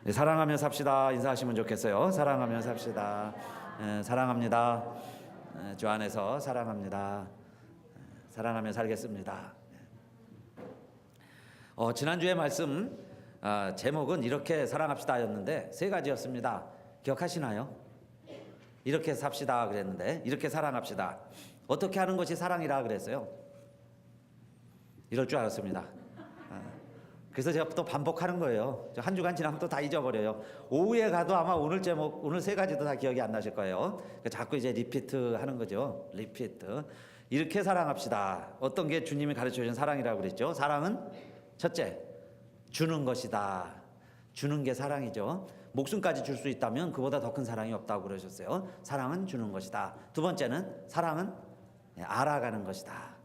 네, 사랑하며 삽시다 인사하시면 좋겠어요. 사랑하며 삽시다. 사랑합니다. 주 안에서 사랑합니다. 사랑하며 살겠습니다. 지난주에 말씀 제목은 이렇게 사랑합시다였는데 세 가지였습니다. 기억하시나요? 이렇게 삽시다 그랬는데 이렇게 사랑합시다. 어떻게 하는 것이 사랑이라 그랬어요? 이럴 줄 알았습니다. 그래서 제가 또 반복하는 거예요. 한 주간 지나면 또 다 잊어버려요. 오후에 가도 아마 오늘 제목, 오늘 세 가지도 다 기억이 안 나실 거예요. 자꾸 이제 리피트 하는 거죠. 리피트. 이렇게 사랑합시다. 어떤 게 주님이 가르쳐 주신 사랑이라고 그랬죠? 사랑은 첫째, 주는 것이다. 주는 게 사랑이죠. 목숨까지 줄 수 있다면 그보다 더 큰 사랑이 없다고 그러셨어요. 사랑은 주는 것이다. 두 번째는 사랑은 알아가는 것이다.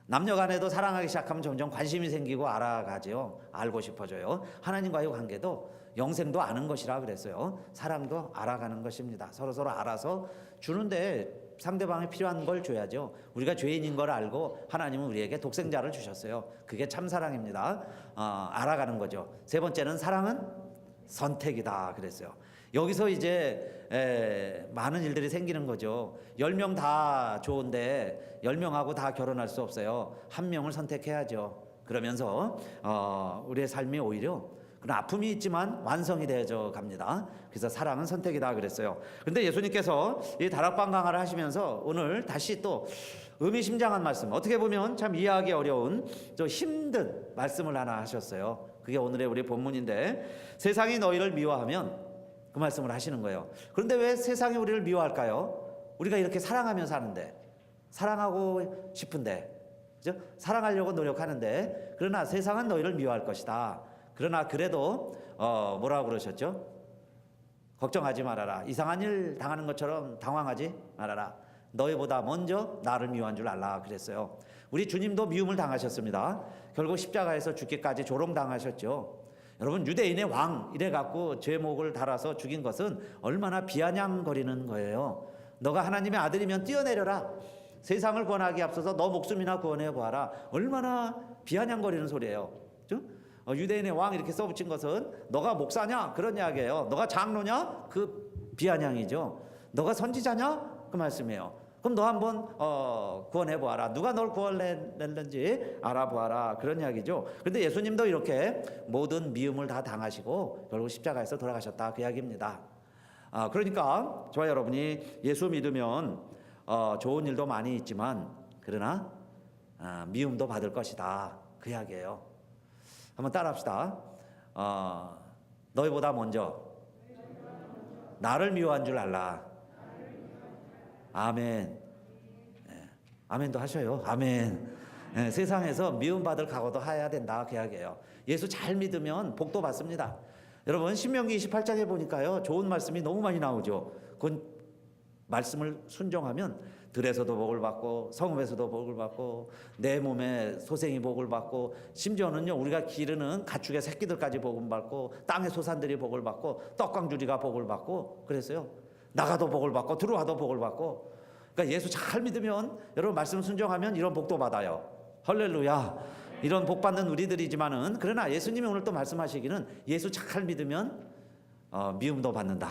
남녀 간에도 사랑하기 시작하면 점점 관심이 생기고 알아가죠. 알고 싶어져요. 하나님과의 관계도 영생도 아는 것이라 그랬어요. 사랑도 알아가는 것입니다. 서로서로 알아서 주는데 상대방이 필요한 걸 줘야죠. 우리가 죄인인 걸 알고 하나님은 우리에게 독생자를 주셨어요. 그게 참 사랑입니다. 알아가는 거죠. 세 번째는 사랑은 선택이다 그랬어요. 여기서 이제 많은 일들이 생기는 거죠. 10명 다 좋은데 10명하고 다 결혼할 수 없어요. 한 명을 선택해야죠. 그러면서 우리의 삶이 오히려 그런 아픔이 있지만 완성이 되어져 갑니다. 그래서 사랑은 선택이다 그랬어요. 그런데 예수님께서 이 다락방 강화를 하시면서 오늘 다시 또 의미심장한 말씀, 어떻게 보면 참 이해하기 어려운 좀 힘든 말씀을 하나 하셨어요. 그게 오늘의 우리 본문인데, 세상이 너희를 미워하면, 그 말씀을 하시는 거예요. 그런데 왜 세상이 우리를 미워할까요? 우리가 이렇게 사랑하며 사는데, 사랑하고 싶은데, 그죠? 사랑하려고 노력하는데, 그러나 세상은 너희를 미워할 것이다. 그러나 그래도 뭐라고 그러셨죠? 걱정하지 말아라. 이상한 일 당하는 것처럼 당황하지 말아라. 너희보다 먼저 나를 미워한 줄 알라 그랬어요. 우리 주님도 미움을 당하셨습니다. 결국 십자가에서 죽기까지 조롱당하셨죠. 여러분, 유대인의 왕 이래갖고 제목을 달아서 죽인 것은 얼마나 비아냥거리는 거예요. 너가 하나님의 아들이면 뛰어내려라. 세상을 구원하기 앞서서 너 목숨이나 구원해 보아라. 얼마나 비아냥거리는 소리예요. 그렇죠? 유대인의 왕 이렇게 써붙인 것은 너가 목사냐? 그런 이야기예요. 너가 장로냐? 그 비아냥이죠. 너가 선지자냐? 그 말씀이에요. 그럼 너 한번 구원해 보아라. 누가 널 구원했는지 알아보아라. 그런 이야기죠. 그런데 예수님도 이렇게 모든 미움을 다 당하시고 결국 십자가에서 돌아가셨다. 그 이야기입니다. 그러니까 저와 여러분이 예수 믿으면 좋은 일도 많이 있지만 그러나 미움도 받을 것이다. 그 이야기예요. 한번 따라합시다. 너희보다 먼저 나를 미워한 줄 알라. 아멘. 아멘도 하셔요. 아멘. 세상에서 미움받을 각오도 해야 된다. 그 이야기예요. 예수 잘 믿으면 복도 받습니다. 여러분, 신명기 28장에 보니까요, 좋은 말씀이 너무 많이 나오죠. 그 말씀을 순종하면 들에서도 복을 받고 성읍에서도 복을 받고 내 몸에 소생이 복을 받고 심지어는요, 우리가 기르는 가축의 새끼들까지 복을 받고 땅의 소산들이 복을 받고 떡광주리가 복을 받고 그랬어요. 나가도 복을 받고 들어와도 복을 받고. 그러니까 예수 잘 믿으면 여러분 말씀 순종하면 이런 복도 받아요. 할렐루야. 이런 복 받는 우리들이지만은 그러나 예수님이 오늘 또 말씀하시기는 예수 잘 믿으면 미움도 받는다.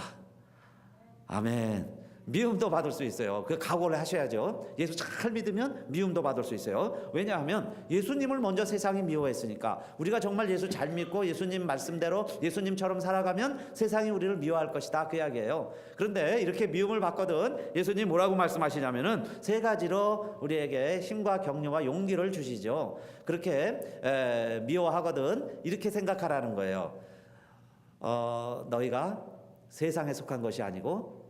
아멘. 미움도 받을 수 있어요. 그 각오를 하셔야죠. 예수 잘 믿으면 미움도 받을 수 있어요. 왜냐하면 예수님을 먼저 세상이 미워했으니까. 우리가 정말 예수 잘 믿고 예수님 말씀대로 예수님처럼 살아가면 세상이 우리를 미워할 것이다. 그 이야기예요. 그런데 이렇게 미움을 받거든 예수님 뭐라고 말씀하시냐면은 세 가지로 우리에게 힘과 격려와 용기를 주시죠. 그렇게 미워하거든 이렇게 생각하라는 거예요. 너희가 세상에 속한 것이 아니고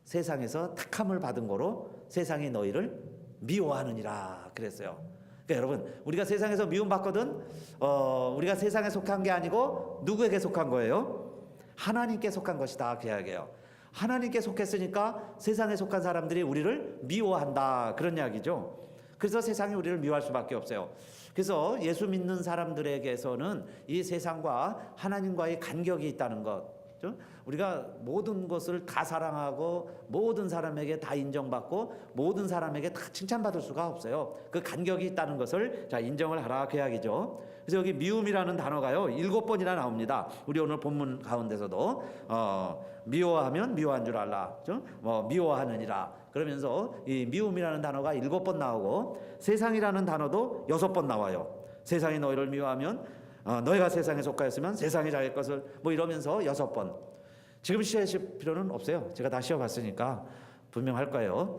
세상에서 택함을 받은 거로 세상이 너희를 미워하느니라 그랬어요. 그러니까 여러분, 우리가 세상에서 미움받거든 우리가 세상에 속한 게 아니고 누구에게 속한 거예요? 하나님께 속한 것이다. 그 이야기예요. 하나님께 속했으니까 세상에 속한 사람들이 우리를 미워한다. 그런 이야기죠. 그래서 세상이 우리를 미워할 수밖에 없어요. 그래서 예수 믿는 사람들에게서는 이 세상과 하나님과의 간격이 있다는 것, 우리가 모든 것을 다 사랑하고 모든 사람에게 다 인정받고 모든 사람에게 다 칭찬받을 수가 없어요. 그 간격이 있다는 것을 자 인정을 하라 그 이야기죠. 그래서 여기 미움이라는 단어가요 7번이나 나옵니다. 우리 오늘 본문 가운데서도 미워하면 미워한 줄 알라, 미워하느니라 그러면서 이 미움이라는 단어가 7번 나오고 세상이라는 단어도 6번 나와요. 세상이 너희를 미워하면 너희가 세상에 속하였으면 세상이 자기 것을 이러면서 6번. 지금 시험하실 필요는 없어요. 제가 다 시험봤으니까 분명할 거예요.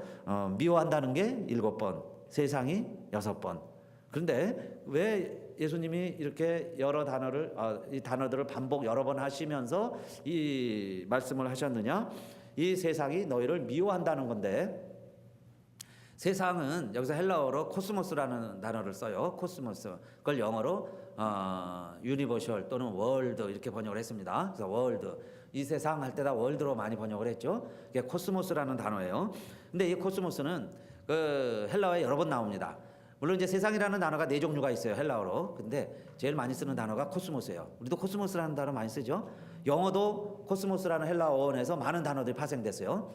미워한다는 게 7번, 세상이 6번. 그런데 왜 예수님이 이렇게 여러 단어를 이 단어들을 반복 여러 번 하시면서 이 말씀을 하셨느냐? 이 세상이 너희를 미워한다는 건데, 세상은 여기서 헬라어로 코스모스라는 단어를 써요. 코스모스. 그걸 영어로 유니버셜 또는 월드 이렇게 번역을 했습니다. 그래서 월드. 이 세상 할 때 다 월드로 많이 번역을 했죠. 이게 코스모스라는 단어예요. 근데 이 코스모스는 그 헬라어에 여러 번 나옵니다. 물론 이제 세상이라는 단어가 4종류가 있어요. 헬라어로. 근데 제일 많이 쓰는 단어가 코스모스예요. 우리도 코스모스라는 단어 많이 쓰죠. 영어도 코스모스라는 헬라어 어원에서 많은 단어들이 파생됐어요.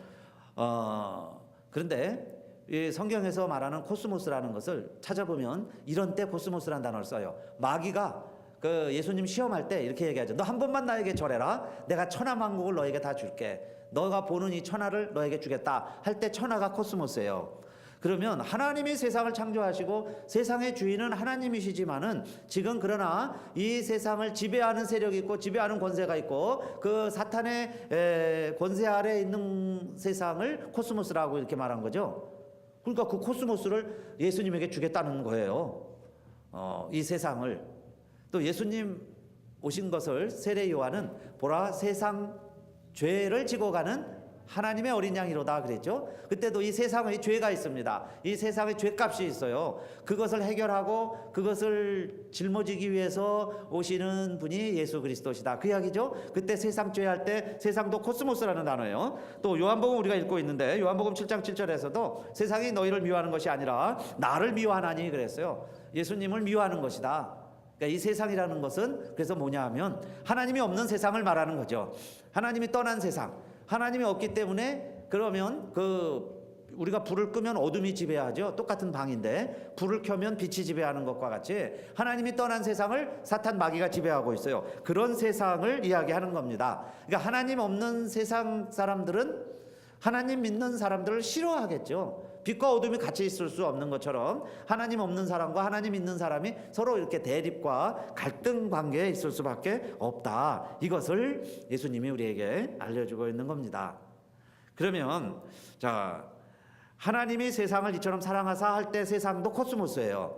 그런데 이 성경에서 말하는 코스모스라는 것을 찾아보면 이런 때 코스모스라는 단어를 써요. 마귀가 그 예수님 시험할 때 이렇게 얘기하죠. 너 한 번만 나에게 절해라. 내가 천하만국을 너에게 다 줄게. 너가 보는 이 천하를 너에게 주겠다. 할 때 천하가 코스모스예요. 그러면 하나님이 세상을 창조하시고 세상의 주인은 하나님이시지만은 지금 그러나 이 세상을 지배하는 세력이 있고 지배하는 권세가 있고 그 사탄의 권세 아래에 있는 세상을 코스모스라고 이렇게 말한 거죠. 그러니까 그 코스모스를 예수님에게 주겠다는 거예요. 이 세상을. 또 예수님 오신 것을 세례 요한은 보라 세상 죄를 지고 가는 하나님의 어린 양이로다 그랬죠. 그때도 이 세상에 죄가 있습니다. 이 세상에 죄값이 있어요. 그것을 해결하고 그것을 짊어지기 위해서 오시는 분이 예수 그리스도시다 그 이야기죠. 그때 세상 죄할 때 세상도 코스모스라는 단어예요. 또 요한복음 우리가 읽고 있는데 요한복음 7장 7절에서도 세상이 너희를 미워하는 것이 아니라 나를 미워하나니 그랬어요. 예수님을 미워하는 것이다. 그러니까 이 세상이라는 것은 그래서 뭐냐 하면 하나님이 없는 세상을 말하는 거죠. 하나님이 떠난 세상. 하나님이 없기 때문에 그러면 우리가 불을 끄면 어둠이 지배하죠. 똑같은 방인데 불을 켜면 빛이 지배하는 것과 같이 하나님이 떠난 세상을 사탄 마귀가 지배하고 있어요. 그런 세상을 이야기하는 겁니다. 그러니까 하나님 없는 세상 사람들은 하나님 믿는 사람들을 싫어하겠죠. 빛과 어둠이 같이 있을 수 없는 것처럼 하나님 없는 사람과 하나님 있는 사람이 서로 이렇게 대립과 갈등 관계에 있을 수밖에 없다. 이것을 예수님이 우리에게 알려주고 있는 겁니다. 그러면 자 하나님이 세상을 이처럼 사랑하사 할 때 세상도 코스모스예요.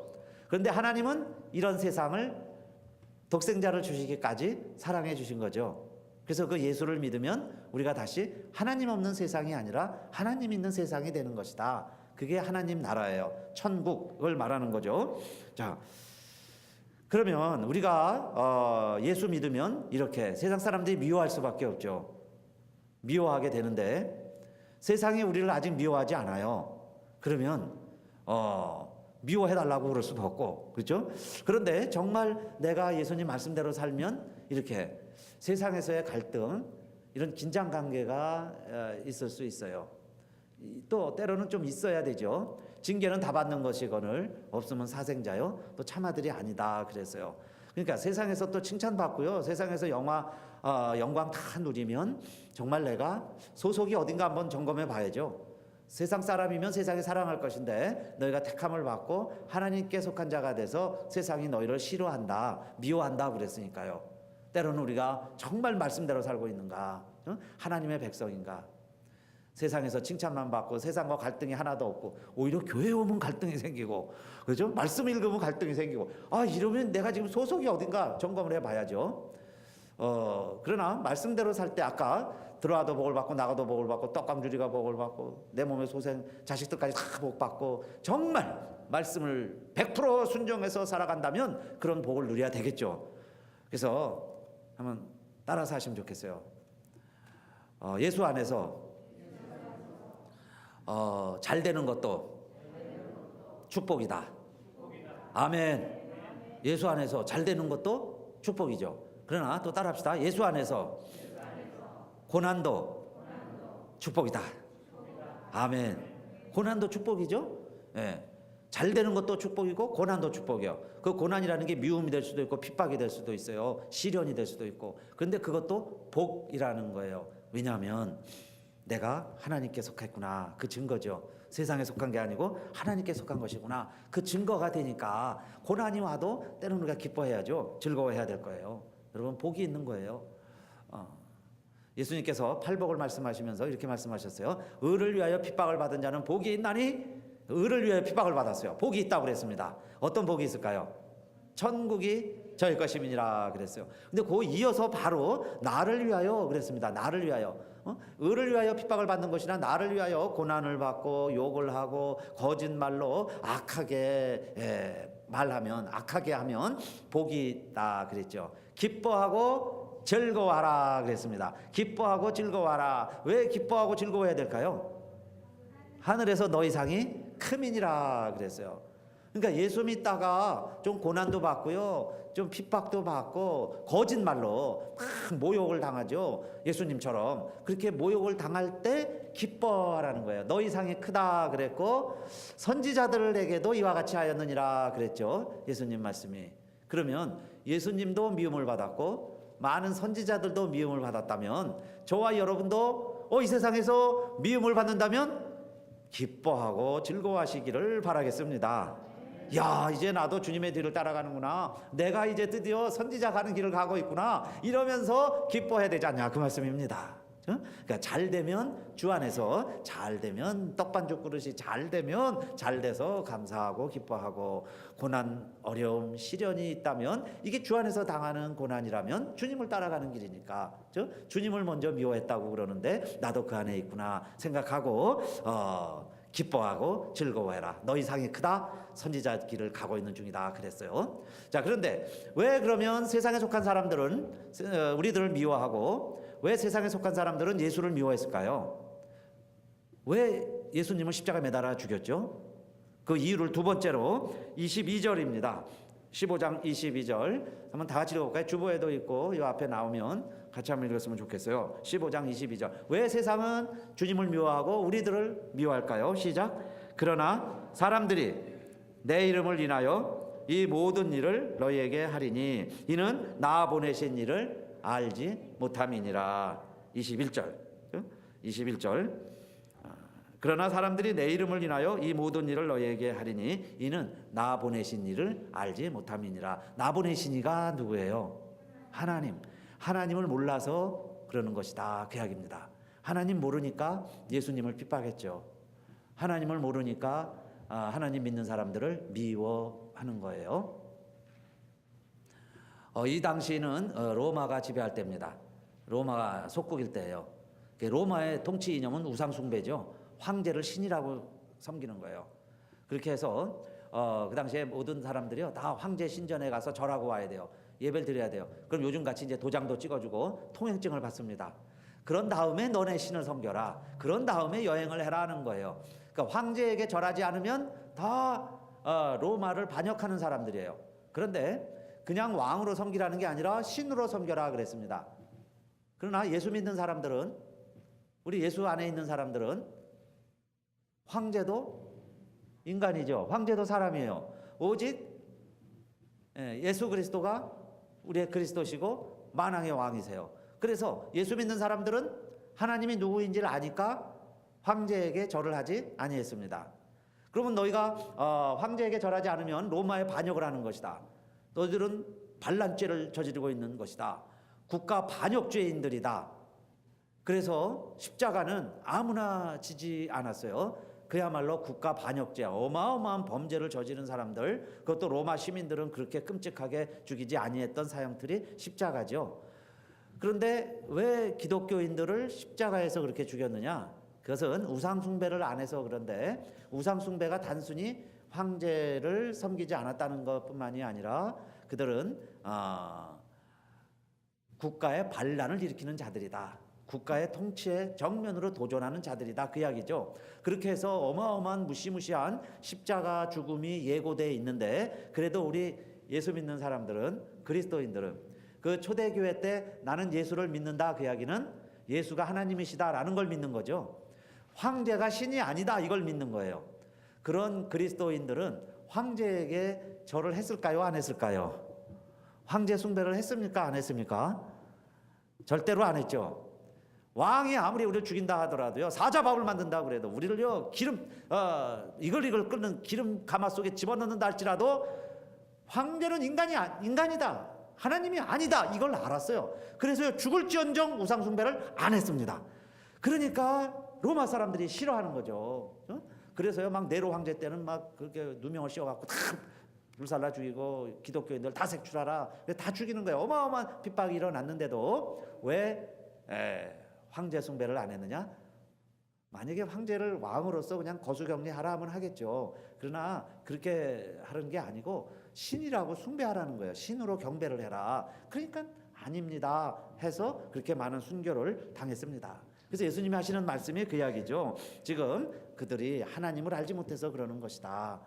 그런데 하나님은 이런 세상을 독생자를 주시기까지 사랑해 주신 거죠. 그래서 그 예수를 믿으면 우리가 다시 하나님 없는 세상이 아니라 하나님 있는 세상이 되는 것이다. 그게 하나님 나라예요. 천국을 말하는 거죠. 자, 그러면 우리가 예수 믿으면 이렇게 세상 사람들이 미워할 수밖에 없죠. 미워하게 되는데 세상이 우리를 아직 미워하지 않아요. 그러면 미워해달라고 그럴 수도 없고 그렇죠? 그런데 정말 내가 예수님 말씀대로 살면 이렇게 세상에서의 갈등 이런 긴장 관계가 있을 수 있어요. 또 때로는 좀 있어야 되죠. 징계는 다 받는 것이거늘 없으면 사생자요. 또 참아들이 아니다 그랬어요. 그러니까 세상에서 또 칭찬받고요. 세상에서 영광 다 누리면 정말 내가 소속이 어딘가 한번 점검해 봐야죠. 세상 사람이면 세상이 사랑할 것인데 너희가 택함을 받고 하나님께 속한 자가 돼서 세상이 너희를 싫어한다, 미워한다 그랬으니까요. 때로는 우리가 정말 말씀대로 살고 있는가? 하나님의 백성인가? 세상에서 칭찬만 받고 세상과 갈등이 하나도 없고 오히려 교회 오면 갈등이 생기고 그렇죠? 말씀 읽으면 갈등이 생기고 이러면 내가 지금 소속이 어딘가 점검을 해봐야죠. 그러나 말씀대로 살 때 아까 들어와도 복을 받고 나가도 복을 받고 떡강주리가 복을 받고 내 몸의 소생 자식들까지 다 복 받고 정말 말씀을 100% 순종해서 살아간다면 그런 복을 누려야 되겠죠. 그래서 한번 따라서 하시면 좋겠어요. 예수 안에서 잘 되는 것도 축복이다. 아멘. 예수 안에서 잘 되는 것도 축복이죠. 그러나 또 따라합시다. 예수 안에서 고난도 축복이다. 아멘. 고난도 축복이죠. 예. 잘 되는 것도 축복이고 고난도 축복이요. 그 고난이라는 게 미움이 될 수도 있고 핍박이 될 수도 있어요. 시련이 될 수도 있고. 그런데 그것도 복이라는 거예요. 왜냐하면 내가 하나님께 속했구나. 그 증거죠. 세상에 속한 게 아니고 하나님께 속한 것이구나. 그 증거가 되니까 고난이 와도 때로는 우리가 기뻐해야죠. 즐거워해야 될 거예요. 여러분 복이 있는 거예요. 예수님께서 팔복을 말씀하시면서 이렇게 말씀하셨어요. 의를 위하여 핍박을 받은 자는 복이 있나니 의를 위하여 핍박을 받았어요. 복이 있다고 그랬습니다. 어떤 복이 있을까요? 천국이 저희 것임이니라 그랬어요. 근데 그 이어서 바로 나를 위하여 그랬습니다. 나를 위하여. 의를 위하여 핍박을 받는 것이나 나를 위하여 고난을 받고 욕을 하고 거짓말로 악하게 말하면 악하게 하면 복이 있다 그랬죠. 기뻐하고 즐거워하라 그랬습니다. 기뻐하고 즐거워하라. 왜 기뻐하고 즐거워해야 될까요? 하늘에서 너희 상이 크민이라 그랬어요. 그러니까 예수 믿다가 좀 고난도 받고요, 좀 핍박도 받고 거짓말로 막 모욕을 당하죠. 예수님처럼 그렇게 모욕을 당할 때 기뻐하라는 거예요. 너희 상이 크다 그랬고 선지자들에게도 이와 같이 하였느니라 그랬죠. 예수님 말씀이. 그러면 예수님도 미움을 받았고 많은 선지자들도 미움을 받았다면 저와 여러분도 이 세상에서 미움을 받는다면 기뻐하고 즐거워하시기를 바라겠습니다. 야, 이제 나도 주님의 뒤를 따라가는구나. 내가 이제 드디어 선지자 가는 길을 가고 있구나. 이러면서 기뻐해야 되지 않냐 그 말씀입니다. 그러니까 잘 되면 주 안에서 잘 되면 떡반죽 그릇이 잘 되면 잘 돼서 감사하고 기뻐하고 고난, 어려움, 시련이 있다면 이게 주 안에서 당하는 고난이라면 주님을 따라가는 길이니까 주님을 먼저 미워했다고 그러는데 나도 그 안에 있구나 생각하고 기뻐하고 즐거워해라. 너희 상이 크다. 선지자 길을 가고 있는 중이다 그랬어요. 자, 그런데 왜 그러면 세상에 속한 사람들은 우리들을 미워하고 왜 세상에 속한 사람들은 예수를 미워했을까요? 왜 예수님을 십자가에 매달아 죽였죠? 그 이유를 두 번째로 22절입니다. 15장 22절 한번 다 같이 읽어볼까요? 주보에도 있고 이 앞에 나오면 같이 한번 읽었으면 좋겠어요. 15장 22절. 왜 세상은 주님을 미워하고 우리들을 미워할까요? 시작. 그러나 사람들이 내 이름을 인하여 이 모든 일을 너희에게 하리니 이는 나 보내신 이를 알지 못함이니라. 21절. 21절. 그러나 사람들이 내 이름을 인하여 이 모든 일을 너희에게 하리니 이는 나 보내신 이를 알지 못함이니라. 나 보내신 이가 누구예요? 하나님. 하나님을 몰라서 그러는 것이다 그 이야기입니다. 하나님 모르니까 예수님을 핍박했죠. 하나님을 모르니까 하나님 믿는 사람들을 미워하는 거예요. 이 당시는 로마가 지배할 때입니다. 로마가 속국일 때예요. 로마의 통치 이념은 우상 숭배죠. 황제를 신이라고 섬기는 거예요. 그렇게 해서 그 당시에 모든 사람들이요 다 황제 신전에 가서 절하고 와야 돼요. 예배를 드려야 돼요. 그럼 요즘 같이 이제 도장도 찍어주고 통행증을 받습니다. 그런 다음에 너네 신을 섬겨라. 그런 다음에 여행을 해라 하는 거예요. 그러니까 황제에게 절하지 않으면 다 로마를 반역하는 사람들이에요. 그런데 그냥 왕으로 섬기라는 게 아니라 신으로 섬겨라 그랬습니다. 그러나 예수 믿는 사람들은 우리 예수 안에 있는 사람들은 황제도 인간이죠. 황제도 사람이에요. 오직 예수 그리스도가 우리의 그리스도시고 만왕의 왕이세요. 그래서 예수 믿는 사람들은 하나님이 누구인지를 아니까 황제에게 절을 하지 아니했습니다. 그러면 너희가 황제에게 절하지 않으면 로마에 반역을 하는 것이다. 너희들은 반란죄를 저지르고 있는 것이다. 국가 반역죄인들이다. 그래서 십자가는 아무나 지지 않았어요. 그야말로 국가 반역죄, 어마어마한 범죄를 저지른 사람들, 그것도 로마 시민들은 그렇게 끔찍하게 죽이지 아니했던 사형틀이 십자가죠. 그런데 왜 기독교인들을 십자가에서 그렇게 죽였느냐? 그것은 우상 숭배를 안 해서 그런데 우상 숭배가 단순히 황제를 섬기지 않았다는 것뿐만이 아니라 그들은 국가의 반란을 일으키는 자들이다. 국가의 통치에 정면으로 도전하는 자들이다 그 이야기죠. 그렇게 해서 어마어마한 무시무시한 십자가 죽음이 예고되어 있는데 그래도 우리 예수 믿는 사람들은 그리스도인들은 그 초대교회 때 나는 예수를 믿는다 그 이야기는 예수가 하나님이시다라는 걸 믿는 거죠. 황제가 신이 아니다 이걸 믿는 거예요. 그런 그리스도인들은 황제에게 절을 했을까요? 안 했을까요? 황제 숭배를 했습니까? 안 했습니까? 절대로 안 했죠. 왕이 아무리 우리를 죽인다 하더라도요, 사자밥을 만든다 그래도 우리를요 기름 이걸 끓는 기름 가마 속에 집어넣는다 할지라도 황제는 인간이다, 하나님이 아니다 이걸 알았어요. 그래서 죽을지언정 우상 숭배를 안 했습니다. 그러니까 로마 사람들이 싫어하는 거죠. 그래서요 막 네로 황제 때는 막 그렇게 누명을 씌워갖고 다 불살라 죽이고 기독교인들 다 색출하라 다 죽이는 거예요. 어마어마한 핍박이 일어났는데도 왜 황제 숭배를 안 했느냐? 만약에 황제를 왕으로서 그냥 거수경리하라 하면 하겠죠. 그러나 그렇게 하는 게 아니고 신이라고 숭배하라는 거예요. 신으로 경배를 해라. 그러니까 아닙니다 해서 그렇게 많은 순교를 당했습니다. 그래서 예수님이 하시는 말씀이 그 이야기죠. 지금 그들이 하나님을 알지 못해서 그러는 것이다.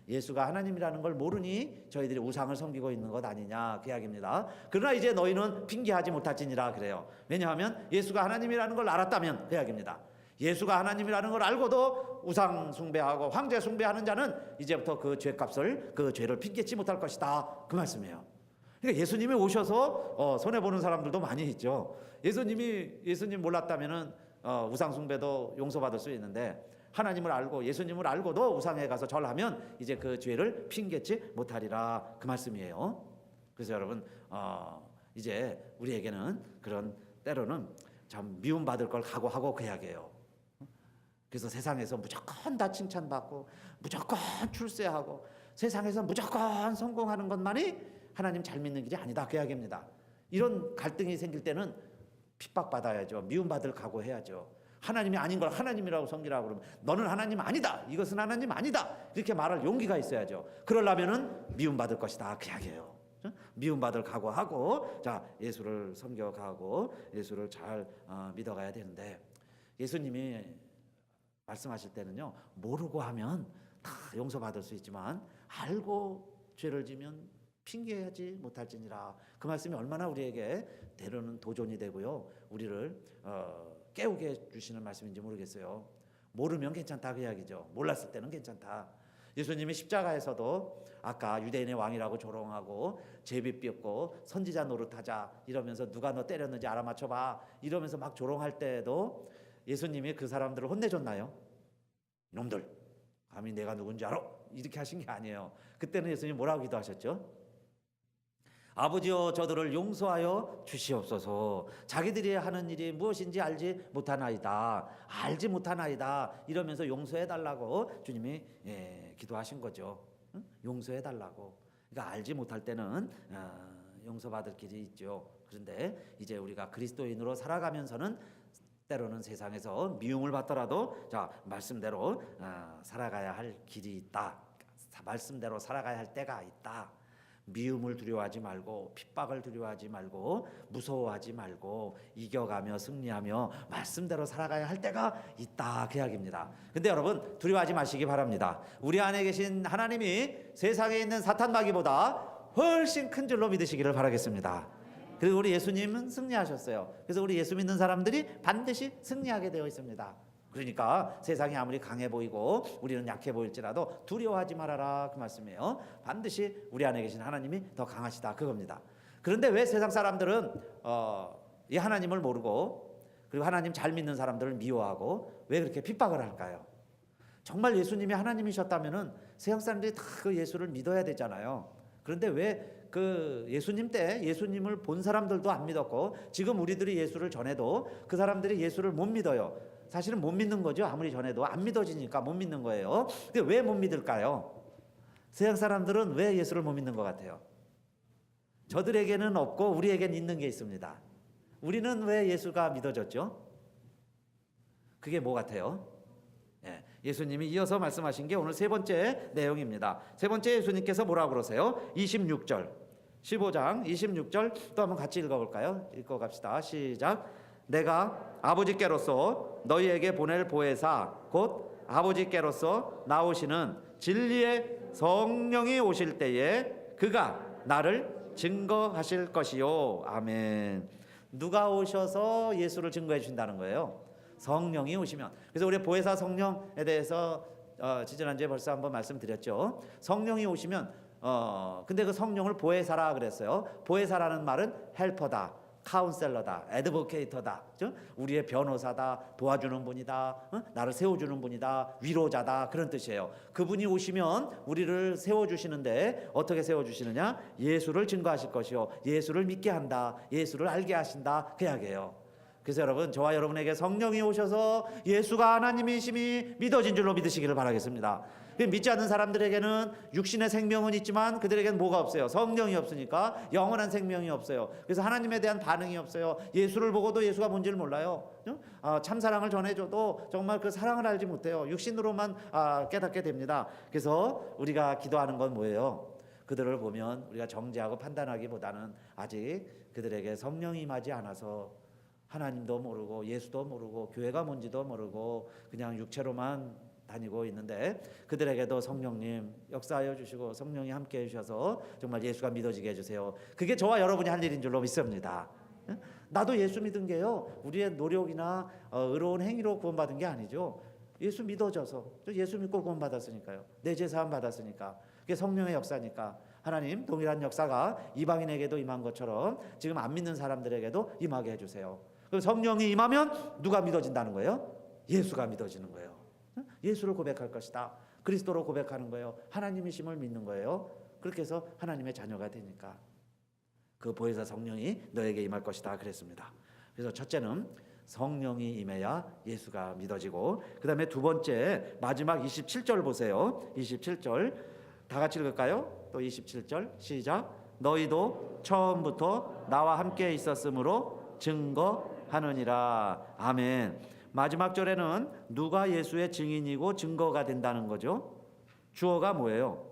예수가 하나님이라는 걸 모르니 저희들이 우상을 섬기고 있는 것 아니냐 그 이야기입니다. 그러나 이제 너희는 핑계하지 못할지니라 그래요. 왜냐하면 예수가 하나님이라는 걸 알았다면 그 이야기입니다. 예수가 하나님이라는 걸 알고도 우상 숭배하고 황제 숭배하는 자는 이제부터 그 죄값을 그 죄를 핑계치 못할 것이다 그 말씀이에요. 그러니까 예수님이 오셔서 손해보는 사람들도 많이 있죠. 예수님 몰랐다면은 우상 숭배도 용서받을 수 있는데 하나님을 알고 예수님을 알고도 우상에 가서 절하면 이제 그 죄를 핑계치 못하리라 그 말씀이에요. 그래서 여러분 이제 우리에게는 그런 때로는 참 미움받을 걸 각오하고 그 이야기예요. 그래서 세상에서 무조건 다 칭찬받고 무조건 출세하고 세상에서 무조건 성공하는 것만이 하나님 잘 믿는 길이 아니다 그 이야기입니다. 이런 갈등이 생길 때는 핍박받아야죠. 미움받을 각오해야죠. 하나님이 아닌 걸 하나님이라고 섬기라고 그러면 너는 하나님 아니다, 이것은 하나님 아니다 이렇게 말할 용기가 있어야죠. 그러려면은 미움받을 것이다 그 이야기예요. 미움받을 각오하고 자 예수를 섬겨가고 예수를 잘 믿어가야 되는데 예수님이 말씀하실 때는요 모르고 하면 다 용서받을 수 있지만 알고 죄를 지면 핑계하지 못할지니라 그 말씀이 얼마나 우리에게 때로는 도전이 되고요 우리를 깨우게 해주시는 말씀인지 모르겠어요. 모르면 괜찮다 그 이야기죠. 몰랐을 때는 괜찮다. 예수님이 십자가에서도 아까 유대인의 왕이라고 조롱하고 제비 삐었고 선지자 노릇하자 이러면서 누가 너 때렸는지 알아맞혀봐 이러면서 막 조롱할 때에도 예수님이 그 사람들을 혼내줬나요? 이놈들 감히 내가 누군지 알아? 이렇게 하신 게 아니에요. 그때는 예수님 뭐라고 기도하셨죠? 아버지여 저들을 용서하여 주시옵소서. 자기들이 하는 일이 무엇인지 알지 못하나이다. 알지 못하나이다. 이러면서 용서해달라고 주님이 기도하신 거죠. 용서해달라고. 그러니까 알지 못할 때는 용서받을 길이 있죠. 그런데 이제 우리가 그리스도인으로 살아가면서는 때로는 세상에서 미움을 받더라도 자 말씀대로 살아가야 할 길이 있다. 말씀대로 살아가야 할 때가 있다. 미움을 두려워하지 말고 핍박을 두려워하지 말고 무서워하지 말고 이겨가며 승리하며 말씀대로 살아가야 할 때가 있다 그 이야기입니다. 근데 여러분 두려워하지 마시기 바랍니다. 우리 안에 계신 하나님이 세상에 있는 사탄 마귀보다 훨씬 큰 줄로 믿으시기를 바라겠습니다. 그리고 우리 예수님은 승리하셨어요. 그래서 우리 예수 믿는 사람들이 반드시 승리하게 되어 있습니다. 그러니까 세상이 아무리 강해 보이고 우리는 약해 보일지라도 두려워하지 말아라 그 말씀이에요. 반드시 우리 안에 계신 하나님이 더 강하시다 그겁니다. 그런데 왜 세상 사람들은 이 하나님을 모르고 그리고 하나님 잘 믿는 사람들을 미워하고 왜 그렇게 핍박을 할까요? 정말 예수님이 하나님이셨다면은 세상 사람들이 다 그 예수를 믿어야 되잖아요. 그런데 왜 그 예수님 때 예수님을 본 사람들도 안 믿었고 지금 우리들이 예수를 전해도 그 사람들이 예수를 못 믿어요. 사실은 못 믿는 거죠. 아무리 전해도 안 믿어지니까 못 믿는 거예요. 근데 왜 못 믿을까요? 세상 사람들은 왜 예수를 못 믿는 것 같아요? 저들에게는 없고 우리에게는 있는 게 있습니다. 우리는 왜 예수가 믿어졌죠? 그게 뭐 같아요? 예수님이 이어서 말씀하신 게 오늘 세 번째 내용입니다. 세 번째 예수님께서 뭐라고 그러세요? 26절 15장 26절 또 한번 같이 읽어볼까요? 읽어갑시다. 시작. 내가 아버지께로서 너희에게 보낼 보혜사 곧 아버지께로서 나오시는 진리의 성령이 오실 때에 그가 나를 증거하실 것이요. 아멘. 누가 오셔서 예수를 증거해 주신다는 거예요? 성령이 오시면. 그래서 우리 보혜사 성령에 대해서 지지난주에 벌써 한번 말씀드렸죠. 성령이 오시면 근데 그 성령을 보혜사라 그랬어요. 보혜사라는 말은 헬퍼다, 카운셀러다, 애드보케이터다, 우리의 변호사다, 도와주는 분이다, 나를 세워주는 분이다, 위로자다, 그런 뜻이에요. 그분이 오시면 우리를 세워주시는데 어떻게 세워주시느냐? 예수를 증거하실 것이요, 예수를 믿게 한다, 예수를 알게 하신다, 그 이야기예요. 그래서 여러분, 저와 여러분에게 성령이 오셔서 예수가 하나님이심이 믿어진 줄로 믿으시기를 바라겠습니다. 믿지 않는 사람들에게는 육신의 생명은 있지만 그들에게는 뭐가 없어요? 성령이 없으니까 영원한 생명이 없어요. 그래서 하나님에 대한 반응이 없어요. 예수를 보고도 예수가 뭔지를 몰라요. 참사랑을 전해줘도 정말 그 사랑을 알지 못해요. 육신으로만 깨닫게 됩니다. 그래서 우리가 기도하는 건 뭐예요? 그들을 보면 우리가 정죄하고 판단하기보다는 아직 그들에게 성령이 임하지 않아서 하나님도 모르고 예수도 모르고 교회가 뭔지도 모르고 그냥 육체로만 다니고 있는데, 그들에게도 성령님 역사하여 주시고 성령이 함께 해주셔서 정말 예수가 믿어지게 해주세요. 그게 저와 여러분이 할 일인 줄로 믿습니다. 나도 예수 믿은 게요, 우리의 노력이나 의로운 행위로 구원받은 게 아니죠. 예수 믿어져서, 예수 믿고 구원받았으니까요. 내 죄 사함 받았으니까. 그게 성령의 역사니까. 하나님 동일한 역사가 이방인에게도 임한 것처럼 지금 안 믿는 사람들에게도 임하게 해주세요. 그럼 성령이 임하면 누가 믿어진다는 거예요? 예수가 믿어지는 거예요. 예수를 고백할 것이다. 그리스도로 고백하는 거예요. 하나님이심을 믿는 거예요. 그렇게 해서 하나님의 자녀가 되니까 그 보혜사 성령이 너에게 임할 것이다 그랬습니다. 그래서 첫째는 성령이 임해야 예수가 믿어지고, 그 다음에 두 번째 마지막 27절 보세요. 27절 다 같이 읽을까요? 또 27절 시작. 너희도 처음부터 나와 함께 있었으므로 증거하느니라. 아멘. 마지막 절에는 누가 예수의 증인이고 증거가 된다는 거죠. 주어가 뭐예요?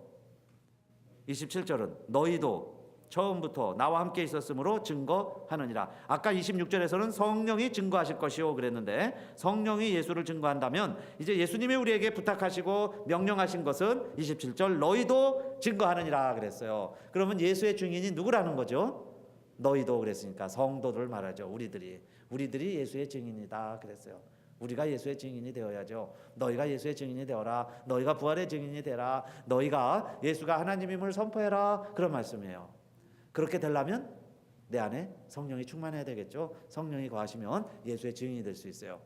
27절은 너희도 처음부터 나와 함께 있었으므로 증거하느니라. 아까 26절에서는 성령이 증거하실 것이요 그랬는데, 성령이 예수를 증거한다면 이제 예수님이 우리에게 부탁하시고 명령하신 것은 27절 너희도 증거하느니라 그랬어요. 그러면 예수의 증인이 누구라는 거죠? 너희도 그랬으니까 성도들 말하죠. 우리들이 예수의 증인이다 그랬어요. 우리가 예수의 증인이 되어야죠. 너희가 예수의 증인이 되어라. 너희가 부활의 증인이 되라. 너희가 예수가 하나님임을 선포해라. 그런 말씀이에요. 그렇게 되려면 내 안에 성령이 충만해야 되겠죠. 성령이 거하시면 예수의 증인이 될 수 있어요.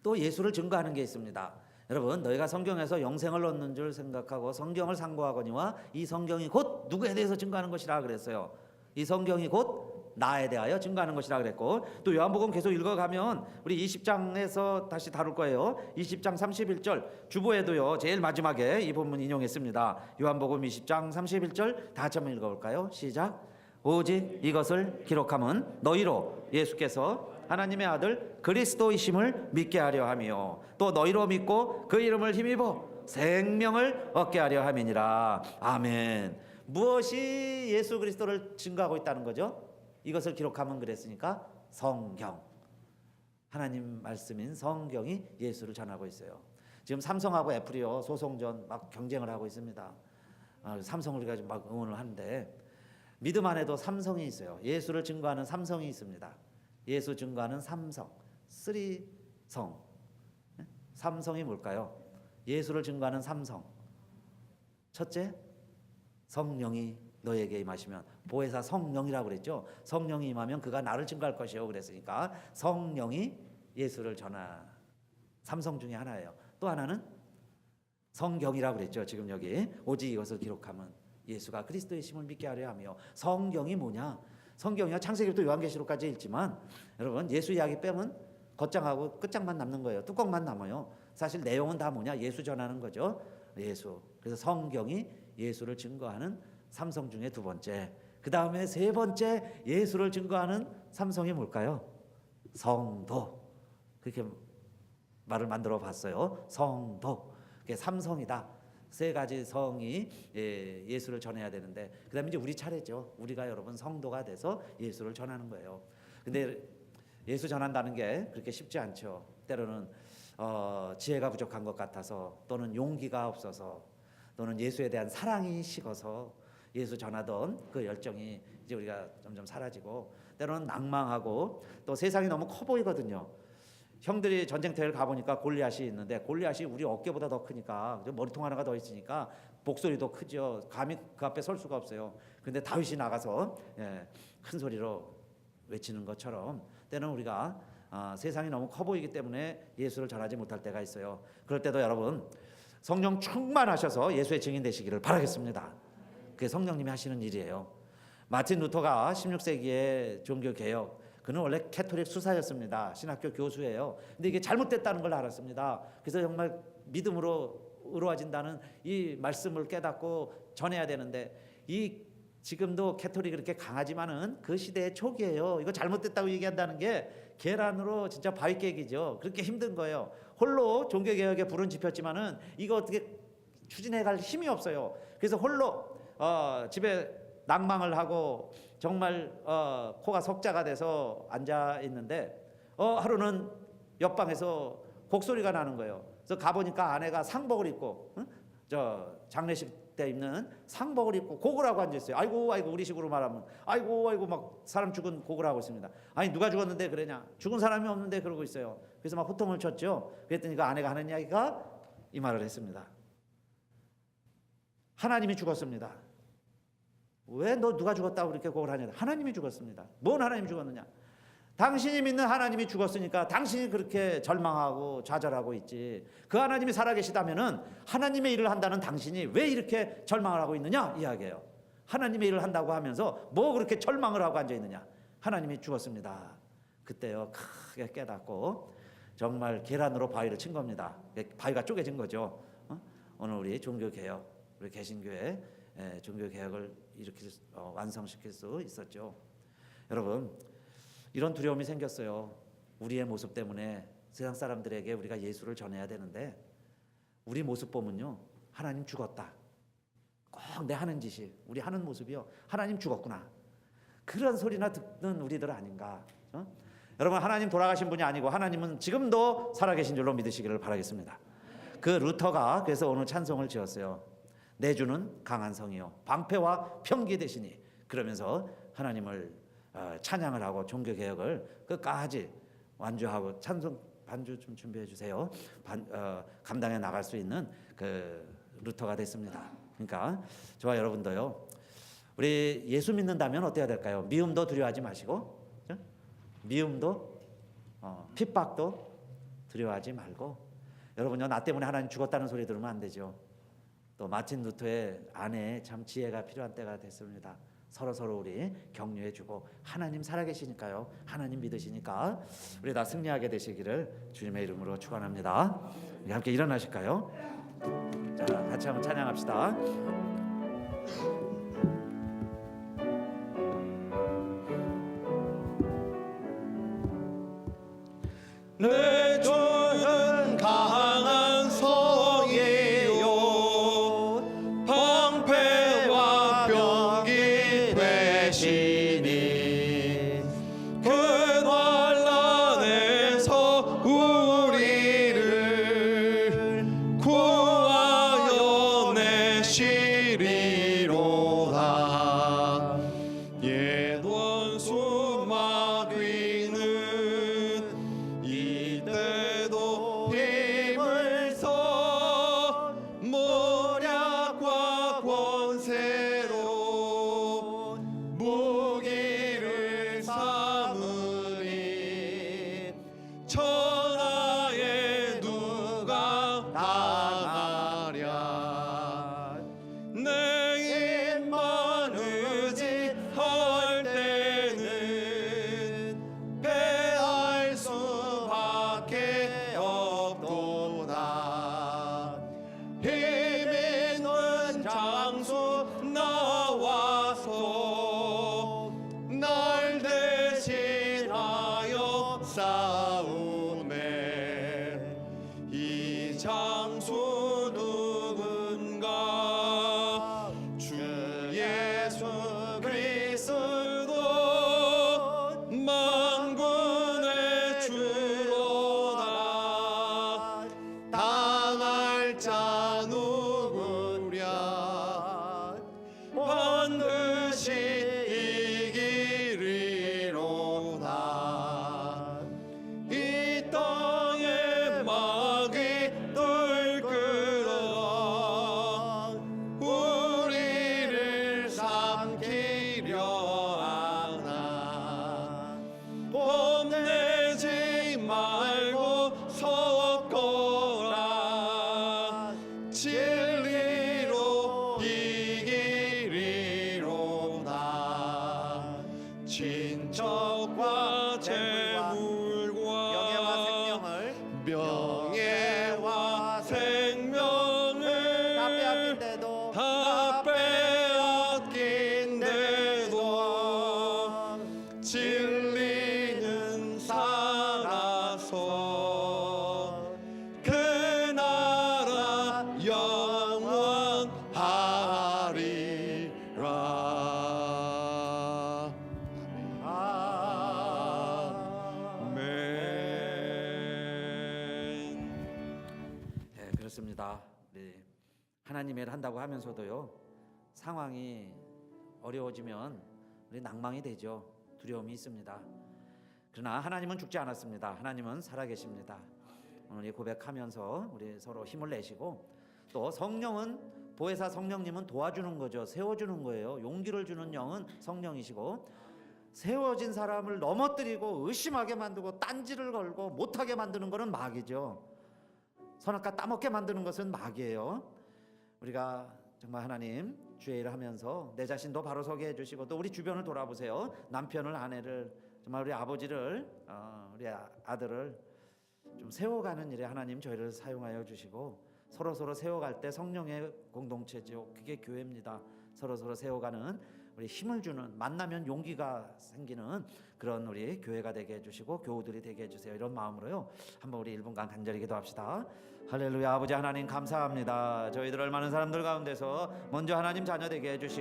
또 예수를 증거하는 게 있습니다. 여러분, 너희가 성경에서 영생을 얻는 줄 생각하고 성경을 상고하거니와 이 성경이 곧 누구에 대해서 증거하는 것이라 그랬어요. 이 성경이 곧 나에 대하여 증거하는 것이라 그랬고, 또 요한복음 계속 읽어가면 우리 20장에서 다시 다룰 거예요. 20장 31절 주보에도요 제일 마지막에 이 본문 인용했습니다. 요한복음 20장 31절 다 같이 한번 읽어볼까요? 시작. 오직 이것을 기록함은 너희로 예수께서 하나님의 아들 그리스도이심을 믿게 하려 함이요 또 너희로 믿고 그 이름을 힘입어 생명을 얻게 하려 함이니라. 아멘. 무엇이 예수 그리스도를 증거하고 있다는 거죠? 이것을 기록하면 그랬으니까 성경, 하나님 말씀인 성경이 예수를 전하고 있어요. 지금 삼성하고 애플이요 소송전 막 경쟁을 하고 있습니다. 삼성을 가지고 막 응원을 하는데, 믿음 안에도 삼성이 있어요. 예수를 증거하는 삼성이 있습니다. 예수 증거하는 삼성, 쓰리성. 삼성이 뭘까요? 예수를 증거하는 삼성. 첫째, 성령이 너에게 임하시면, 보혜사 성령이라고 그랬죠. 성령이 임하면 그가 나를 증거할 것이요 그랬으니까 성령이 예수를 전하 삼성 중에 하나예요. 또 하나는 성경이라고 그랬죠. 지금 여기 오직 이것을 기록하면 예수가 그리스도의 심을 믿게 하려 하며. 성경이 뭐냐? 성경이요 창세기부터 요한계시록까지 읽지만 여러분, 예수 이야기 빼면 겉장하고 끝장만 남는 거예요. 뚜껑만 남아요. 사실 내용은 다 뭐냐? 예수 전하는 거죠. 예수. 그래서 성경이 예수를 증거하는 삼성 중에 두 번째. 그 다음에 세 번째 예수를 증거하는 삼성이 뭘까요? 성도. 그렇게 말을 만들어 봤어요. 성도. 그게 삼성이다. 세 가지 성이 예수를 전해야 되는데, 그 다음에 이제 우리 차례죠. 우리가 여러분 성도가 돼서 예수를 전하는 거예요. 근데 예수 전한다는 게 그렇게 쉽지 않죠. 때로는 지혜가 부족한 것 같아서, 또는 용기가 없어서, 또는 예수에 대한 사랑이 식어서 예수 전하던 그 열정이 이제 우리가 점점 사라지고, 때로는 낭망하고 또 세상이 너무 커 보이거든요. 형들이 전쟁터에 가보니까 골리앗이 있는데 골리앗이 우리 어깨보다 더 크니까 머리통 하나가 더 있으니까 목소리도 크죠. 감히 그 앞에 설 수가 없어요. 근데 다윗이 나가서 큰 소리로 외치는 것처럼 때는 우리가 세상이 너무 커 보이기 때문에 예수를 전하지 못할 때가 있어요. 그럴 때도 여러분 성령 충만하셔서 예수의 증인 되시기를 바라겠습니다. 그게 성령님이 하시는 일이에요. 마틴 루터가 16세기의 종교개혁, 그는 원래 캐톨릭 수사였습니다. 신학교 교수예요. 근데 이게 잘못됐다는 걸 알았습니다. 그래서 정말 믿음으로 의로워진다는 이 말씀을 깨닫고 전해야 되는데, 이 지금도 캐톨릭이 그렇게 강하지만은 그 시대의 초기예요. 이거 잘못됐다고 얘기한다는 게 계란으로 진짜 바위 깨기죠. 그렇게 힘든 거예요. 홀로 종교개혁에 불은 지폈지만은 이거 어떻게 추진해갈 힘이 없어요. 그래서 홀로 집에 낭망을 하고 정말 코가 석자가 돼서 앉아 있는데 하루는 옆방에서 곡소리가 나는 거예요. 그래서 가보니까 아내가 상복을 입고 저 장례식 때 입는 상복을 입고 곡을 하고 앉아 있어요. 아이고 아이고, 우리 식으로 말하면 아이고 아이고 막 사람 죽은 곡을 하고 있습니다. 아니 누가 죽었는데 그러냐, 죽은 사람이 없는데 그러고 있어요. 그래서 막 호통을 쳤죠. 그랬더니 그 아내가 하는 이야기가 이 말을 했습니다. 하나님이 죽었습니다. 왜 너 누가 죽었다고 그렇게 곡을 하냐? 하나님이 죽었습니다. 뭔 하나님이 죽었느냐? 당신이 믿는 하나님이 죽었으니까 당신이 그렇게 절망하고 좌절하고 있지. 그 하나님이 살아계시다면은 하나님의 일을 한다는 당신이 왜 이렇게 절망을 하고 있느냐 이야기예요. 하나님의 일을 한다고 하면서 뭐 그렇게 절망을 하고 앉아 있느냐? 하나님이 죽었습니다. 그때요 크게 깨닫고 정말 계란으로 바위를 친 겁니다. 바위가 쪼개진 거죠. 오늘 우리 종교개혁, 우리 개신교회 종교개혁을 이렇게 완성시킬 수 있었죠. 여러분, 이런 두려움이 생겼어요. 우리의 모습 때문에 세상 사람들에게 우리가 예수를 전해야 되는데 우리 모습 보면요, 하나님 죽었다, 꼭 내 하는 짓이, 우리 하는 모습이요, 하나님 죽었구나, 그런 소리나 듣는 우리들 아닌가. 여러분, 하나님 돌아가신 분이 아니고 하나님은 지금도 살아계신 줄로 믿으시기를 바라겠습니다. 그 루터가 그래서 오늘 찬송을 지었어요. 내 주는 강한 성이요 방패와 병기 되시니. 그러면서 하나님을 찬양을 하고 종교개혁을 끝까지 완주하고, 찬송 반주 좀 준비해 주세요. 감당해 나갈 수 있는 그 루터가 됐습니다. 그러니까 저와 여러분도요, 우리 예수 믿는다면 어때야 될까요? 미움도 두려워하지 마시고, 미움도 핍박도 두려워하지 말고. 여러분요, 나 때문에 하나님 죽었다는 소리 들으면 안 되죠. 또 마틴 루터의 아내의 참 지혜가 필요한 때가 됐습니다. 서로 우리 격려해주고, 하나님 살아계시니까요, 하나님 믿으시니까 우리 다 승리하게 되시기를 주님의 이름으로 축원합니다. 우리 함께 일어나실까요? 자, 같이 한번 찬양합시다. 내 주는 강한 성이요 방패와 병기 되시니. 그 환난에서 우리를 구하여 내시리로다. 옛 원수 마귀는 이때도 힘을 써 모략과 권세로 무기를 삼으니 천하에 누가 당하랴. 내 입만 의지할 때는 패할 수밖에 없도다. 힘 있는 장수 나와서 날 대신하여 싸우네. 이 장수 누군가? 주 예수 그리스도 만군의 주로다. 당할 자 누구랴? 반드시 이기리로다. 말고 섞어라 진리로 이기리로다 친척과 재물과 명예와 생명을 다 빼앗긴데도 다 빼앗긴데도 진리는 살아서 그 나라 영원하리라. 아멘. 네, 그렇습니다. 우리 하나님의 일 한다고 하면서도요, 상황이 어려워지면 우리 낭망이 되죠. 두려움이 있습니다. 그러나 하나님은 죽지 않았습니다. 하나님은 살아계십니다. 오늘 이 고백하면서 우리 서로 힘을 내시고, 또 성령은, 보혜사 성령님은 도와주는 거죠. 세워주는 거예요. 용기를 주는 영은 성령이시고, 세워진 사람을 넘어뜨리고 의심하게 만들고 딴지를 걸고 못하게 만드는 것은 마귀죠. 선악과 따먹게 만드는 것은 마귀예요. 우리가 정말 하나님 주의 일을 하면서 내 자신도 바로 서게 해주시고, 또 우리 주변을 돌아보세요. 남편을, 아내를, 정말 우리 아버지를, 우리 아들을 좀 세워가는 일에 하나님 저희를 사용하여 주시고, 서로 세워갈 때 성령의 공동체죠. 그게 교회입니다. 서로 세워가는, 우리 힘을 주는, 만나면 용기가 생기는 그런 우리 교회가 되게 해주시고 교우들이 되게 해주세요. 이런 마음으로요, 한번 우리 1분간 간절히 기도합시다. 할렐루야. 아버지 하나님 감사합니다. 저희들 많은 사람들 가운데서 먼저 하나님 자녀 되게 해주시고